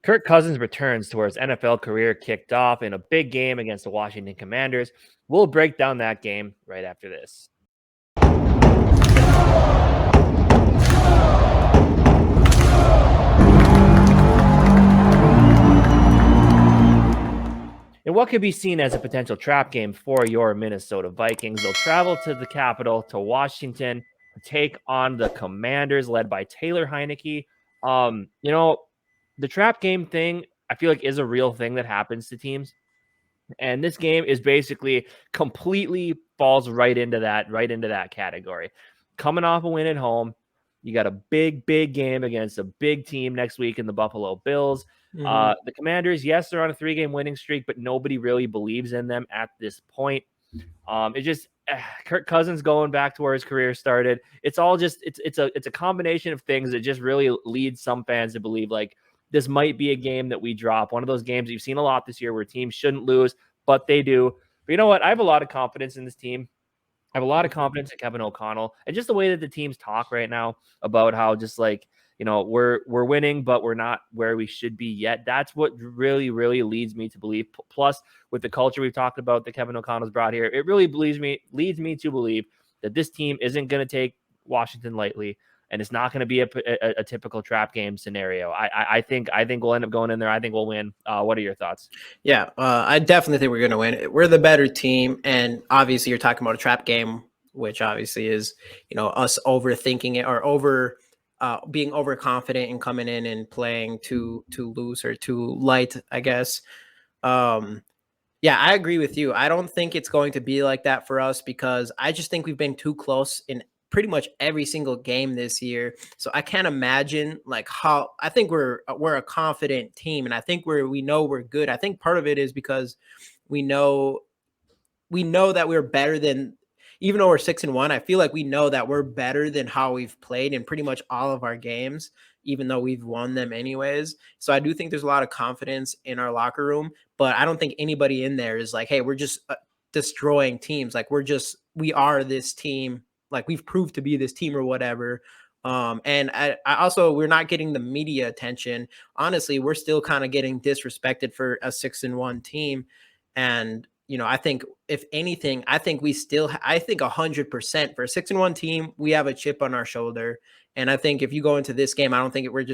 Kirk Cousins returns to where his NFL career kicked off in a big game against the Washington Commanders. We'll break down that game right after this. In what could be seen as a potential trap game for your Minnesota Vikings, they'll travel to the capital, to Washington, to take on the Commanders, led by Taylor Heineke. The trap game thing, I feel like, is a real thing that happens to teams. And this game is basically completely falls right into that category. Coming off a win at home, you got a big game against a big team next week in the Buffalo Bills. The Commanders, yes, they're on a 3-game winning streak, but nobody really believes in them at this point. Kirk Cousins going back to where his career started. It's all just it's a combination of things that just really leads some fans to believe like this might be a game that we drop. One of those games you've seen a lot this year where teams shouldn't lose, but they do. But you know what? I have a lot of confidence in this team. I have a lot of confidence in Kevin O'Connell and just the way that the teams talk right now about how just like, we're winning, but we're not where we should be yet. That's what really leads me to believe. Plus, with the culture we've talked about that Kevin O'Connell's brought here, it really leads me to believe that this team isn't going to take Washington lightly, and it's not going to be a typical trap game scenario. I think we'll end up going in there. I think we'll win. What are your thoughts? Yeah, I definitely think we're going to win. We're the better team, and obviously you're talking about a trap game, which obviously is, us overthinking it or being overconfident and coming in and playing too loose or too light, I guess. Yeah, I agree with you. I don't think it's going to be like that for us because I just think we've been too close in pretty much every single game this year. So I can't imagine like how I think we're a confident team, and I think we know we're good. I think part of it is because we know that we're better than, even though we're 6-1, I feel like we know that we're better than how we've played in pretty much all of our games, even though we've won them anyways. So I do think there's a lot of confidence in our locker room, but I don't think anybody in there is like, hey, we're just destroying teams. Like we are this team. Like we've proved to be this team or whatever. And I also, we're not getting the media attention. Honestly, we're still kind of getting disrespected for a 6-1 team. And I think if anything, I think 100% for a 6-1 team, we have a chip on our shoulder. And I think if you go into this game, I don't think we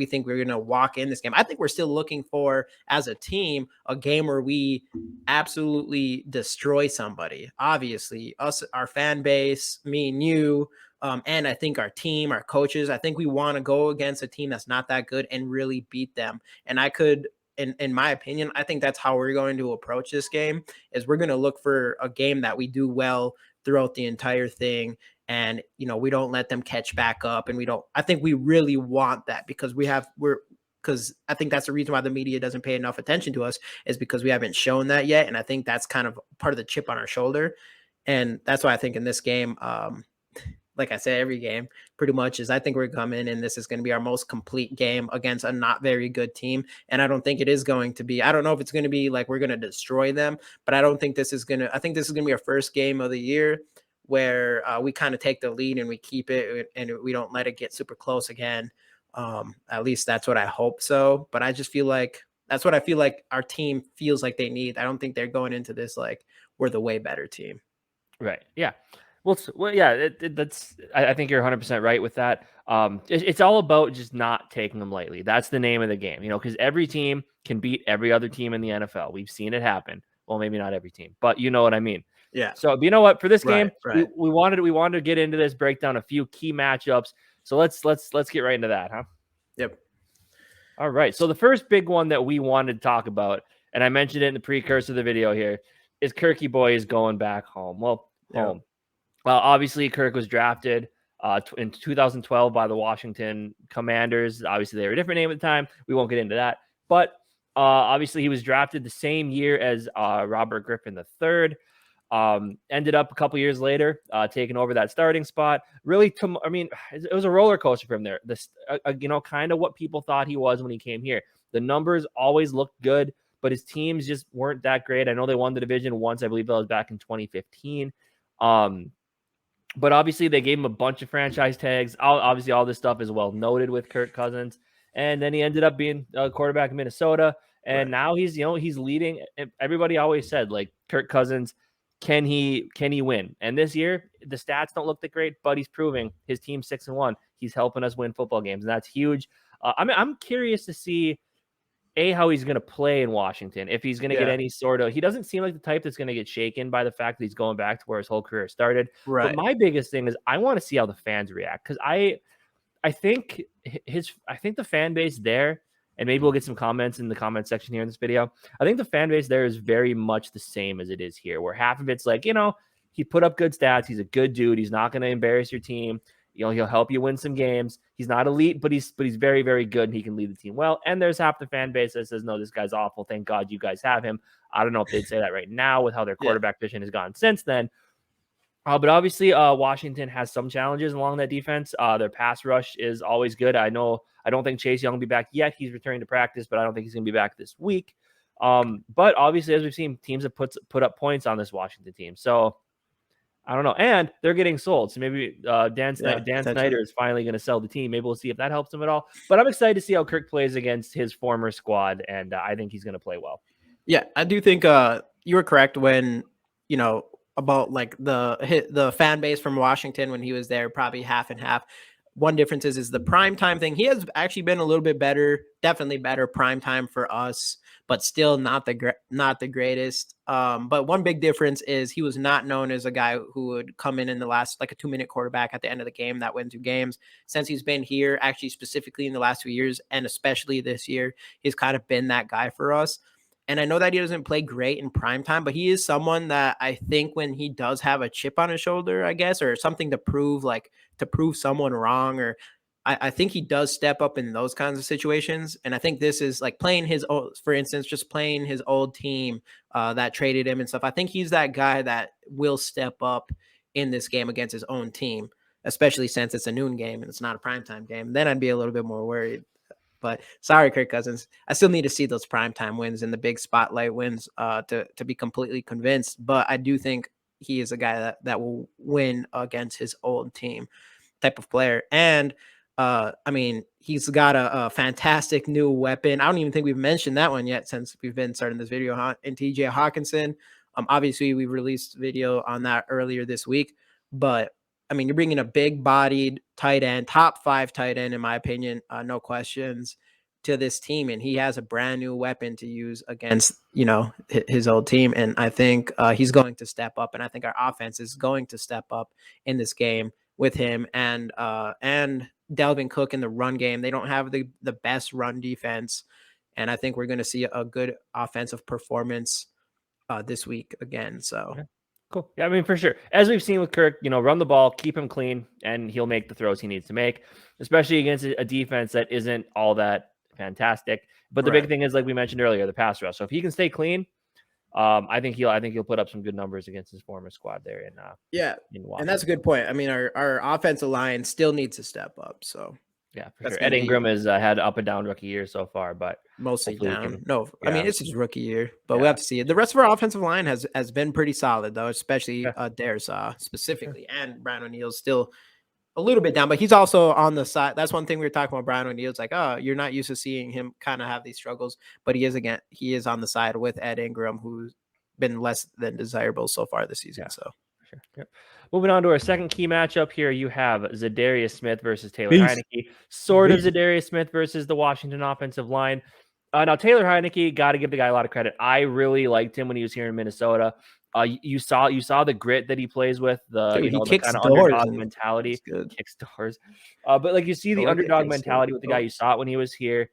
think we're going to walk in this game. I think we're still looking for, as a team, a game where we absolutely destroy somebody. Obviously, us, our fan base, me and you, and I think our team, our coaches, I think we want to go against a team that's not that good and really beat them. And in my opinion, I think that's how we're going to approach this game, is we're going to look for a game that we do well throughout the entire thing. And, we don't let them catch back up. And I think we really want that because because I think that's the reason why the media doesn't pay enough attention to us, is because we haven't shown that yet. And I think that's kind of part of the chip on our shoulder. And that's why I think in this game, like I said, every game pretty much I think we're coming and this is going to be our most complete game against a not very good team. And I don't think it is going to be, I don't know if it's going to be like we're going to destroy them, but I think this is going to be our first game of the year where we kind of take the lead and we keep it and we don't let it get super close again. At least that's what I hope so. But I just feel like that's what I feel like our team feels like they need. I don't think they're going into this like we're the way better team. Right. Yeah. Well, yeah. I think you're 100% right with that. It's all about just not taking them lightly. That's the name of the game, because every team can beat every other team in the NFL. We've seen it happen. Well, maybe not every team, but you know what I mean. Yeah. So you know what? For this game, right. we wanted to get into this, break down a few key matchups. So let's get right into that, huh? Yep. All right. So the first big one that we wanted to talk about, and I mentioned it in the precursor of the video here, is Kirky Boy is going back home. Well, home. Well, obviously, Kirk was drafted in 2012 by the Washington Commanders. Obviously, they were a different name at the time. We won't get into that. But obviously, he was drafted the same year as Robert Griffin III. Ended up a couple years later taking over that starting spot. Really, it was a roller coaster for him there. This, kind of what people thought he was when he came here. The numbers always looked good, but his teams just weren't that great. I know they won the division once. I believe that was back in 2015. But obviously, they gave him a bunch of franchise tags. Obviously, all this stuff is well noted with Kirk Cousins. and then he ended up being a quarterback in Minnesota. And Right. now he's leading. Everybody always said, like, Kirk Cousins, can he win? And this year the stats don't look that great, but he's proving his team's 6-1. He's helping us win football games, and that's huge. I'm curious to see how he's going to play in Washington. If he's going to get Yeah. any sort of, he doesn't seem like the type that's going to get shaken by the fact that he's going back to where his whole career started. But Right. my biggest thing is I want to see how the fans react, because I think the fan base there, and maybe we'll get some comments in the comment section here in this video. I think the fan base there is very much the same as it is here, where half of it's like, he put up good stats. He's a good dude. He's not going to embarrass your team. He'll help you win some games. He's not elite, but he's very, very good, and he can lead the team well. And there's half the fan base that says, no, this guy's awful. Thank God you guys have him. I don't know if they'd say that right now with how their Yeah. quarterback position has gone since then. But obviously, Washington has some challenges along that defense. Their pass rush is always good. I don't think Chase Young will be back yet. He's returning to practice, but I don't think he's going to be back this week. But obviously, as we've seen, teams have put up points on this Washington team. So I don't know. And they're getting sold. So maybe Dan Snyder is finally going to sell the team. Maybe we'll see if that helps him at all. But I'm excited to see how Kirk plays against his former squad, and I think he's going to play well. Yeah, I do think you were correct when, about like the fan base from Washington when he was there, probably half and half. One difference is the primetime thing. He has actually been a little bit better, definitely better primetime for us, but still not the greatest. But one big difference is he was not known as a guy who would come in the last, like, a 2-minute quarterback at the end of the game that wins 2 games. Since he's been here, actually specifically in the last 2 years, and especially this year, he's kind of been that guy for us. And I know that he doesn't play great in prime time, but he is someone that I think when he does have a chip on his shoulder, I guess, or something to prove, like to prove someone wrong, or I think he does step up in those kinds of situations. And I think this is like playing his old, for instance, just playing his old team that traded him and stuff. I think he's that guy that will step up in this game against his own team, especially since it's a noon game and it's not a primetime game. Then I'd be a little bit more worried. But sorry, Kirk Cousins. I still need to see those primetime wins and the big spotlight wins to be completely convinced. But I do think he is a guy that will win against his old team type of player. And I mean, he's got a fantastic new weapon. I don't even think we've mentioned that one yet since we've been starting this video, in TJ Hawkinson. Obviously, we released video on that earlier this week. But I mean, you're bringing a big-bodied tight end, top 5 tight end, in my opinion, no questions, to this team, and he has a brand new weapon to use against, his old team. And I think he's going to step up, and I think our offense is going to step up in this game with him and Dalvin Cook in the run game. They don't have the best run defense, and I think we're going to see a good offensive performance this week again. So. Okay. Cool. Yeah, I mean, for sure. As we've seen with Kirk, run the ball, keep him clean, and he'll make the throws he needs to make, especially against a defense that isn't all that fantastic. But the big thing is, like we mentioned earlier, the pass rush. So if he can stay clean, I think he'll put up some good numbers against his former squad there in Washington. And that's a good point. I mean, our offensive line still needs to step up. So yeah, for sure. Ed Ingram has had up and down rookie year so far, but mostly down. Yeah. I mean, it's his rookie year, but we have to see it. The rest of our offensive line has been pretty solid, though, especially Dares specifically, and Brian O'Neill's still a little bit down, but he's also on the side. That's one thing we were talking about. Brian O'Neill's like, oh, you're not used to seeing him kind of have these struggles, but he is on the side with Ed Ingram, who's been less than desirable so far this season. Yeah. So. Sure. Yep. Moving on to our second key matchup here, you have Zadarius Smith versus Taylor Heineke. Sort of Zadarius Smith versus the Washington offensive line. Now, Taylor Heineke, got to give the guy a lot of credit. I really liked him when he was here in Minnesota. You saw the grit that he plays with, the kind of underdog mentality. Kicks doors. But like you see the underdog mentality with the guy. You saw it when he was here.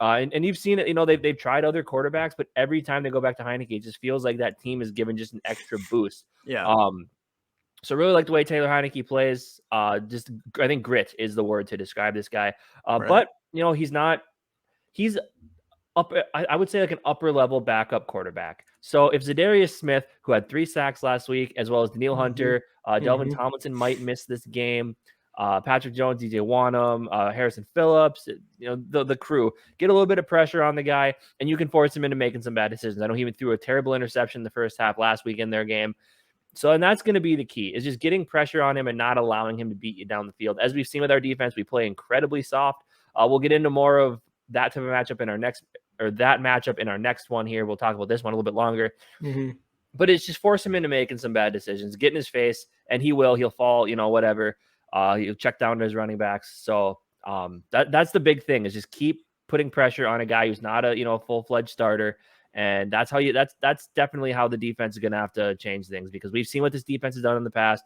And you've seen it, they've tried other quarterbacks, but every time they go back to Heineke, it just feels like that team is given just an extra boost. Yeah. So really like the way Taylor Heineke plays. I think grit is the word to describe this guy. But he's up. I would say like an upper level backup quarterback. So if Zadarius Smith, who had 3 sacks last week, as well as Daniil Hunter, Delvin Tomlinson might miss this game. Patrick Jones, DJ Wanham, Harrison Phillips, the crew, get a little bit of pressure on the guy, and you can force him into making some bad decisions. I know he even threw a terrible interception in the first half last week in their game. So, and that's going to be the key, is just getting pressure on him and not allowing him to beat you down the field. As we've seen with our defense, we play incredibly soft. We'll get into more of that type of matchup in our next, or that matchup in our next one here. We'll talk about this one a little bit longer. Mm-hmm. But it's just force him into making some bad decisions, get in his face, and he'll fall, whatever. He'll check down to his running backs. So that's the big thing, is just keep putting pressure on a guy who's not a full-fledged starter. And that's definitely how the defense is going to have to change things, because we've seen what this defense has done in the past.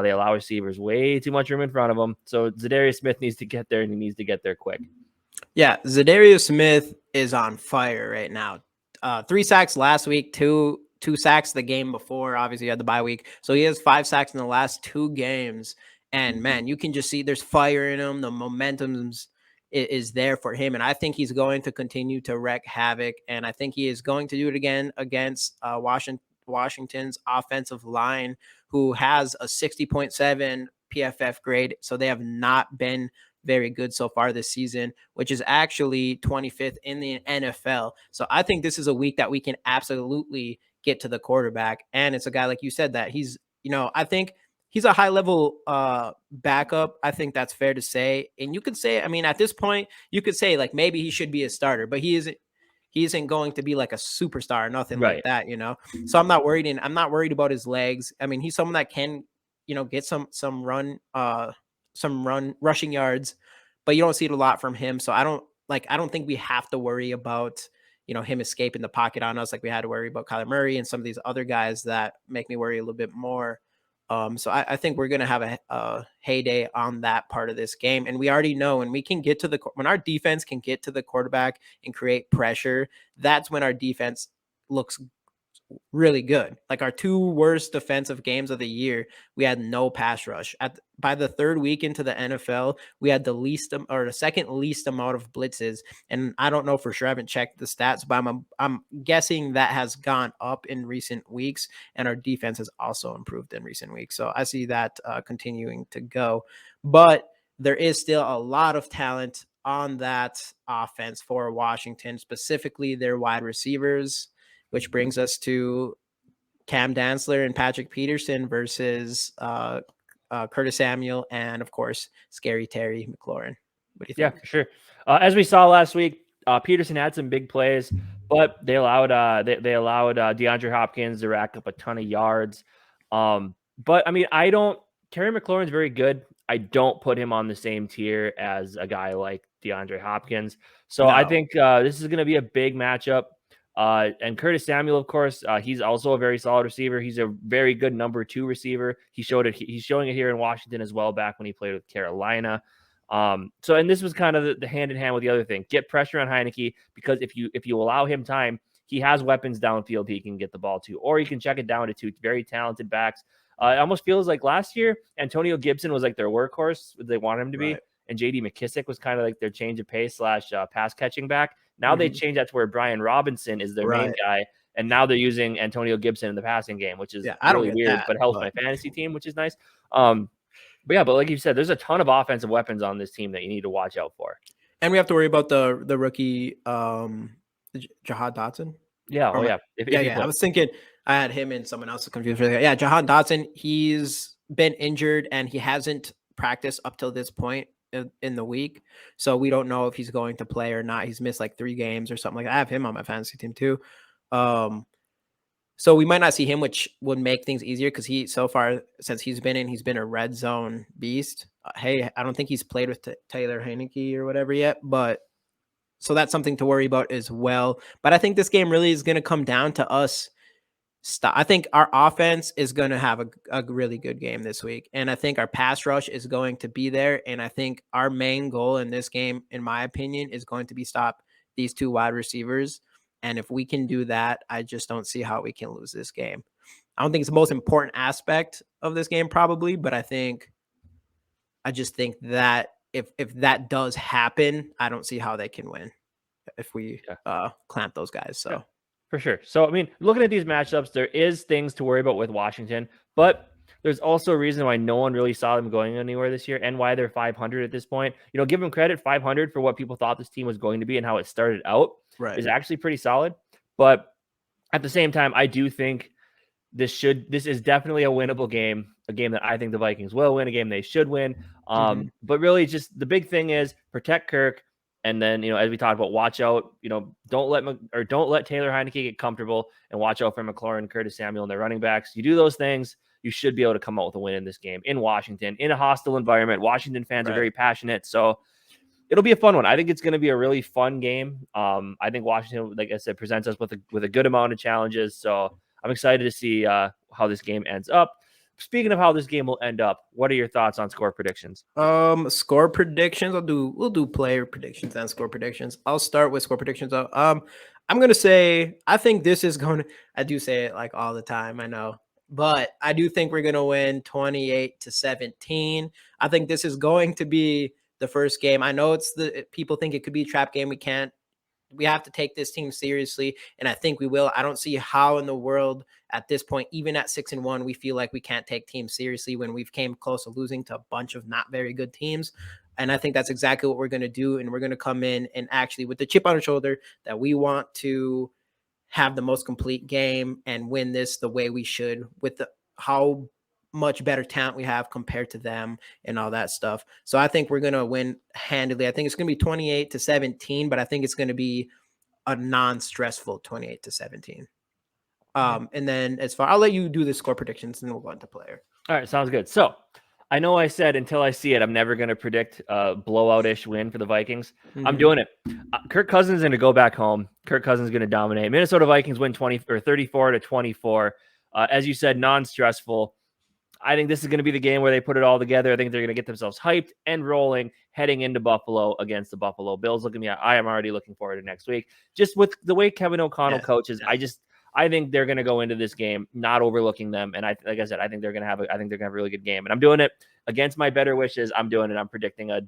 They allow receivers way too much room in front of them. So Zadarius Smith needs to get there, and he needs to get there quick. Yeah, Zadarius Smith is on fire right now. 3 sacks last week, two sacks the game before. Obviously, he had the bye week. So he has 5 sacks in the last 2 games. And, man, you can just see there's fire in him. The momentum is there for him. And I think he's going to continue to wreak havoc. And I think he is going to do it again against Washington's offensive line, who has a 60.7 PFF grade. So they have not been very good so far this season, which is actually 25th in the NFL. So I think this is a week that we can absolutely get to the quarterback. And it's a guy, like you said, that he's, I think he's a high level backup. I think that's fair to say. And you could say, I mean, at this point, you could say like maybe he should be a starter, but he isn't going to be like a superstar or nothing Right. like that, So I'm not worried, and I'm not worried about his legs. I mean, he's someone that can, get some rushing yards, but you don't see it a lot from him. So I don't think we have to worry about, him escaping the pocket on us like we had to worry about Kyler Murray and some of these other guys that make me worry a little bit more. So I think we're going to have a heyday on that part of this game. And we already know when our defense can get to the quarterback and create pressure, that's when our defense looks really good. Like our 2 worst defensive games of the year, we had no pass rush. By the 3rd week into the NFL, we had the second least amount of blitzes. And I don't know for sure, I haven't checked the stats, but I'm guessing that has gone up in recent weeks, and our defense has also improved in recent weeks. So I see that continuing to go. But there is still a lot of talent on that offense for Washington, specifically their wide receivers, which brings us to Cam Dantzler and Patrick Peterson versus Curtis Samuel and, of course, Scary Terry McLaurin. What do you think? Yeah, for sure. As we saw last week, Peterson had some big plays, but they allowed DeAndre Hopkins to rack up a ton of yards. But I mean, Terry McLaurin's very good. I don't put him on the same tier as a guy like DeAndre Hopkins. So I think this is going to be a big matchup. And Curtis Samuel, of course, he's also a very solid receiver. He's a very good number 2 receiver. He's showing it here in Washington as well, back when he played with Carolina. And this was kind of the hand in hand with the other thing. Get pressure on Heineke, because if you allow him time, he has weapons downfield he can get the ball to, or he can check it down to 2 very talented backs. It almost feels like last year, Antonio Gibson was like their workhorse. They wanted him to be. Right. And J.D. McKissick was kind of like their change of pace / pass catching back. Now they changed that to where Brian Robinson is their main guy, and now they're using Antonio Gibson in the passing game, which is really weird, but helps my fantasy team, which is nice. But like you said, there's a ton of offensive weapons on this team that you need to watch out for. And we have to worry about the rookie Jahad Dotson. Yeah, I was thinking I had him and someone else confused. Yeah, Jahad Dotson, he's been injured and he hasn't practiced up till this point in the week. So we don't know if he's going to play or not. He's missed like 3 games or something like that. I have him on my fantasy team too. So we might not see him, which would make things easier, because so far since he's been a red zone beast. I don't think he's played with Taylor Heineke or whatever yet, but so that's something to worry about as well. But I think this game really is going to come down to us. I think our offense is going to have a really good game this week. And I think our pass rush is going to be there. And I think our main goal in this game, in my opinion, is going to be stop these 2 wide receivers. And if we can do that, I just don't see how we can lose this game. I don't think it's the most important aspect of this game probably, but I just think that if that does happen, I don't see how they can win if we clamp those guys. So. Yeah. For sure. So, I mean, looking at these matchups, there is things to worry about with Washington, but there's also a reason why no one really saw them going anywhere this year, and why they're 500 at this point. Give them credit, 500 for what people thought this team was going to be and how it started out is actually pretty solid. But at the same time, I do think this is definitely a winnable game, a game that I think the Vikings will win, a game they should win. But really, just the big thing is protect Kirk, and then as we talked about, watch out. Don't let Taylor Heineke get comfortable, and watch out for McLaurin, Curtis Samuel, and their running backs. You do those things, you should be able to come out with a win in this game in Washington, in a hostile environment. Washington fans are very passionate, so it'll be a fun one. I think it's going to be a really fun game. I think Washington, like I said, presents us with a good amount of challenges. So I'm excited to see how this game ends up. Speaking of how this game will end up, what are your thoughts on score predictions? Score predictions. We'll do player predictions and score predictions. I'll start with score predictions. I'm gonna say I think this is going to. I do say it like all the time. I know, but I do think we're gonna win 28-17. I think this is going to be the first game. I know people think it could be a trap game. We have to take this team seriously, and I think we will. I don't see how in the world at this point, even at 6-1, we feel like we can't take teams seriously when we've came close to losing to a bunch of not very good teams. And I think that's exactly what we're going to do. And we're going to come in and actually with the chip on our shoulder that we want to have the most complete game and win this the way we should with how much better talent we have compared to them and all that stuff. So I think we're going to win handily. I think it's going to be 28-17, but I think it's going to be a non-stressful 28-17. And then I'll let you do the score predictions and then we'll go into player. All right. Sounds good. So I know I said until I see it, I'm never going to predict a blowout-ish win for the Vikings. I'm doing it. Kirk Cousins is going to go back home. Kirk Cousins is going to dominate. Minnesota Vikings win 34-24. As you said, non-stressful. I think this is going to be the game where they put it all together. I think they're going to get themselves hyped and rolling heading into Buffalo against the Buffalo Bills. Look at me. I am already looking forward to next week. Just with the way Kevin O'Connell coaches, I think they're going to go into this game not overlooking them. And like I said, I think they're going to have a really good game. And I'm doing it against my better wishes. I'm doing it. I'm predicting a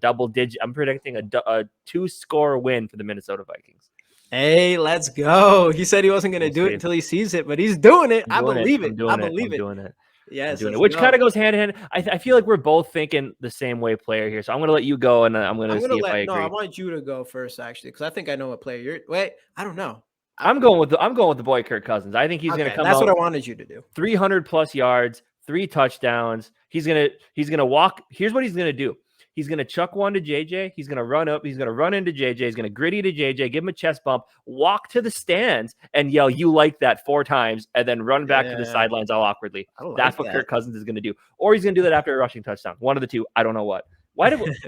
2-score win for the Minnesota Vikings. Hey, let's go. He said he wasn't going to do it until he sees it, but he's doing it. I believe it. I'm doing it. Yes, which kind of goes hand in hand. I feel like we're both thinking the same way player here. So I'm going to let you go, and I'm going to see if I agree. No, I want you to go first, actually, because I think I know what player you're. Wait, I don't know. I'm going with the boy Kirk Cousins. I think he's going to come. That's what I wanted you to do. 300+ yards, 3 touchdowns. He's gonna walk. Here's what he's gonna do. He's going to chuck one to JJ. He's going to run up. He's going to run into JJ. He's going to gritty to JJ, give him a chest bump, walk to the stands, and yell, "You like that," 4 times, and then run back to the sidelines all awkwardly. That's what Kirk Cousins is going to do. Or he's going to do that after a rushing touchdown. One of the two. I don't know what.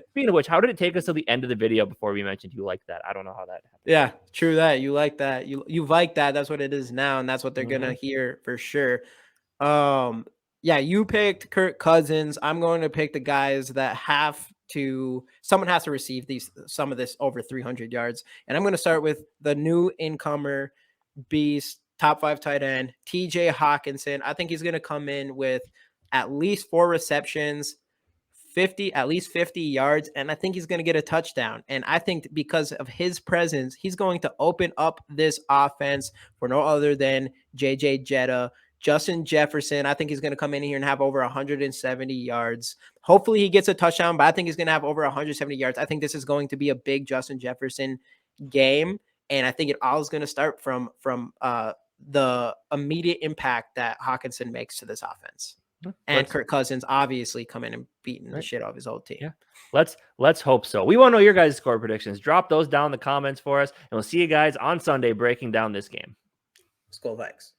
Speaking of which, how did it take us to the end of the video before we mentioned you like that? I don't know how that happened. Yeah, true that. You like that. You like that. That's what it is now, and that's what they're going to hear for sure. Yeah, you picked Kirk Cousins. I'm going to pick the guys that someone has to receive some of this over 300 yards. And I'm going to start with the new incomer beast, top 5 tight end, TJ Hawkinson. I think he's going to come in with at least 4 receptions, at least 50 yards, and I think he's going to get a touchdown. And I think because of his presence, he's going to open up this offense for no other than JJ Jetta. Justin Jefferson, I think he's going to come in here and have over 170 yards. Hopefully he gets a touchdown, but I think he's going to have over 170 yards. I think this is going to be a big Justin Jefferson game, and I think it all is going to start from the immediate impact that Hawkinson makes to this offense. And Kirk Cousins obviously coming and beating the shit off his old team. Yeah, let's hope so. We want to know your guys' score predictions. Drop those down in the comments for us, and we'll see you guys on Sunday breaking down this game. Skol Vikes.